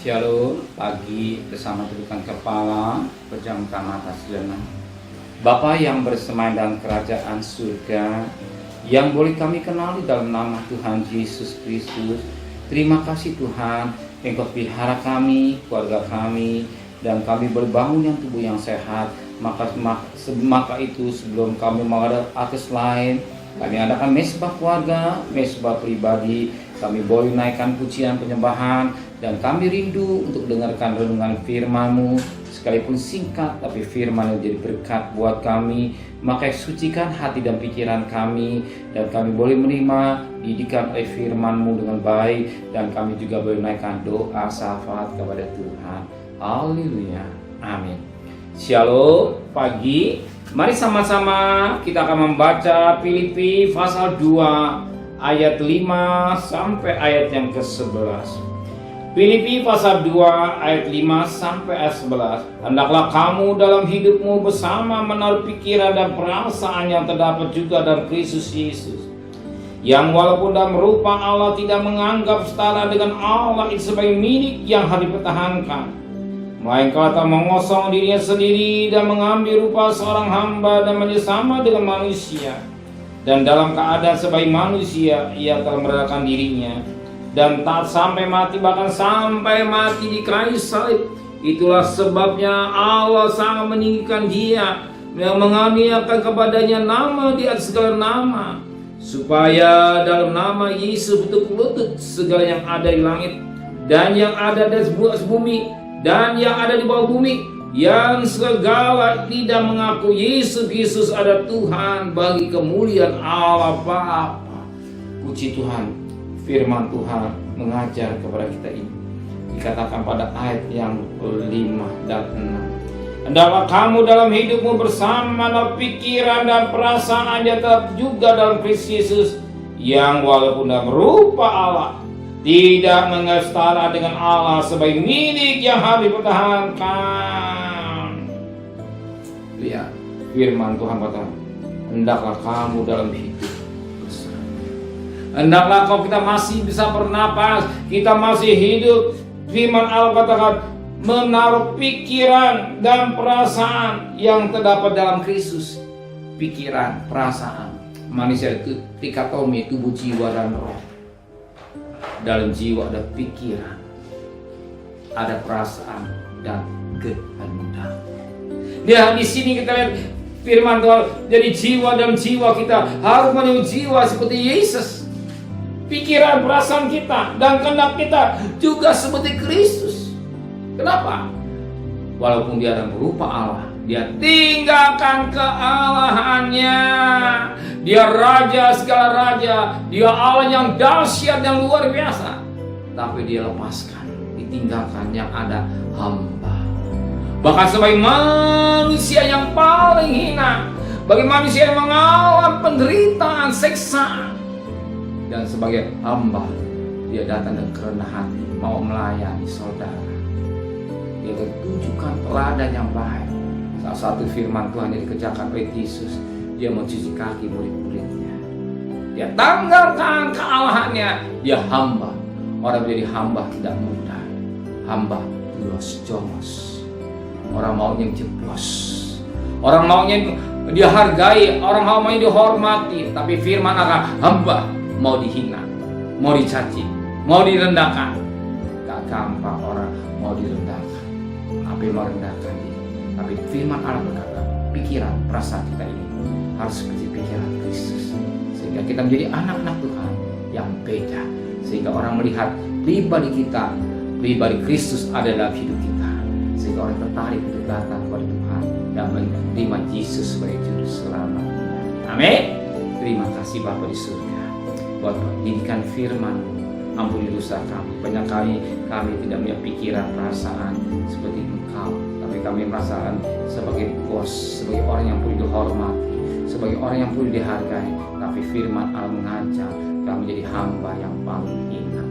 Shalom, pagi bersama tundukkan kepala, pejamkan mata sejenak. Bapa yang bersemayam dalam kerajaan surga, yang boleh kami kenali dalam nama Tuhan Yesus Kristus. Terima kasih Tuhan, Engkau pelihara kami, keluarga kami, dan kami berbangun yang tubuh yang sehat. Maka itu sebelum kami menghadap atas lain, kami adakan mesbah keluarga, mesbah pribadi. Kami boleh naikkan pujian penyembahan, dan kami rindu untuk dengarkan renungan firman-Mu, sekalipun singkat tapi firman yang jadi berkat buat kami. Maka sucikan hati dan pikiran kami, dan kami boleh menerima didikan oleh firman-Mu dengan baik, dan kami juga boleh naikkan doa syafaat kepada Tuhan. Haleluya, amin. Shalom, pagi. Mari sama-sama kita akan membaca Filipi pasal 2 ayat 5 sampai ayat yang ke-11. Filipi pasal 2 ayat 5 sampai ayat 11. Hendaklah kamu dalam hidupmu bersama menaruh pikiran dan perasaan yang terdapat juga dalam Kristus Yesus, yang walaupun dalam rupa Allah tidak menganggap setara dengan Allah itu sebagai milik yang harus dipertahankan, melainkan telah mengosong dirinya sendiri dan mengambil rupa seorang hamba dan menjadi sama dengan manusia. Dan dalam keadaan sebagai manusia, ia telah merendahkan dirinya dan taat sampai mati, bahkan sampai mati di kayu salib. Itulah sebabnya Allah sangat meninggikan dia, yang mengaruniakan kepadanya nama di atas segala nama, supaya dalam nama Yesus bentuk lutut segala yang ada di langit dan yang ada di atas bumi dan yang ada di bawah bumi, yang segala lidah mengaku Yesus Kristus ada Tuhan, bagi kemuliaan Allah Bapa. Puji Tuhan, firman Tuhan mengajar kepada kita ini. Dikatakan pada ayat yang 5 dan 6. Hendaklah kamu dalam hidupmu bersama pikiran dan perasaan yang tetap juga dalam Kristus Yesus, yang walaupun dalam rupa Allah tidak menganggap setara dengan Allah sebagai milik yang harus dipertahankan. Lihat, firman Tuhan kata, hendaklah kamu dalam hidup bersama. Hendaklah kalau kita masih bisa bernapas, kita masih hidup, firman Allah katakan, menaruh pikiran dan perasaan yang terdapat dalam Kristus. Pikiran, perasaan, manusia itu dikotomi, tubuh, jiwa, dan roh. Dalam jiwa ada pikiran, ada perasaan, dan kehendak. Di sini kita lihat firman Tuhan, jadi jiwa dan jiwa kita harus menuju jiwa seperti Yesus. Pikiran, perasaan kita, dan kehendak kita juga seperti Kristus. Kenapa? Walaupun dia dalam rupa Allah, dia tinggalkan kealahannya. Dia raja segala raja, dia Allah yang dahsyat, yang luar biasa. Tapi dia lepaskan, ditinggalkan yang ada hamba. Bahkan sebagai manusia yang paling hina, bagi manusia yang mengalami penderitaan, siksaan, dan sebagai hamba, dia datang dengan kerendahan hati, mau melayani saudara. Dia tunjukkan teladan yang baik. Salah satu firman Tuhan yang dikerjakan oleh Yesus, dia mencuci kaki murid-muridnya. Dia tanggalkan kealahannya. Dia hamba. Orang menjadi hamba tidak mudah. Hamba jomos. Orang maunya jeblos. Orang maunya dihargai. Orang maunya dihormati. Tapi firman Allah, hamba mau dihina, mau dicaci, mau direndahkan. Gak gampang orang mau direndahkan. Tapi merendahkan diri. Tapi firman Allah berkata, pikiran, perasaan kita ini harus seperti pikiran Kristus, sehingga kita menjadi anak-anak Tuhan yang beda, sehingga orang melihat pribadi kita, pribadi Kristus ada dalam hidup kita, sehingga orang tertarik untuk datang kepada Tuhan dan menerima Yesus sebagai juru selamat. Amin. Terima kasih Bapa di surga buat pendidikan firman. Ampuni dosa kami. Banyak kali kami tidak punya pikiran, perasaan seperti Engkau, tapi kami merasakan sebagai bos, sebagai orang yang perlu dihormati, sebagai orang yang perlu dihargai. Tapi firman Allah mengajar kami menjadi hamba yang paling hina.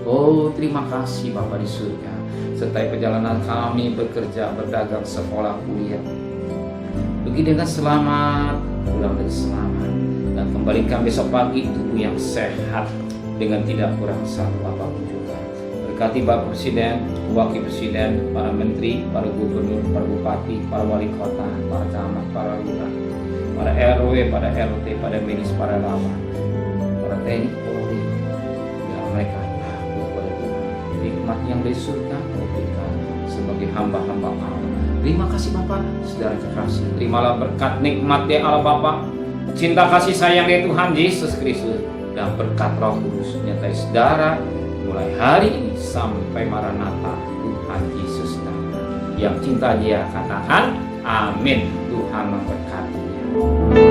Oh, terima kasih Bapa di surga. Sertai perjalanan kami bekerja, berdagang, sekolah, kuliah, pergi dengan selamat, pulang dengan selamat, dan kembalikan besok pagi tubuh yang sehat dengan tidak kurang satu apapun juga. Berkati Bapak Presiden, Wakil Presiden, para Menteri, para Gubernur, para Bupati, para Wali Kota, para Camat, para Lurah, para RW, para RT, para Minis, para Lawan, para TNI, Polri. Biar mereka takut pada Tuhan. Nikmat yang dari surga berikan sebagai hamba-hamba Allah. Terima kasih Bapak, saudara kekasih. Terimalah berkat nikmat ya Allah Bapak, cinta kasih sayang dari Tuhan Yesus Kristus, dan berkat Roh Kudus menyertai saudara mulai hari ini sampai Maranatha Tuhan Yesus datang. Yang cinta dia katakan amin. Tuhan memberkati.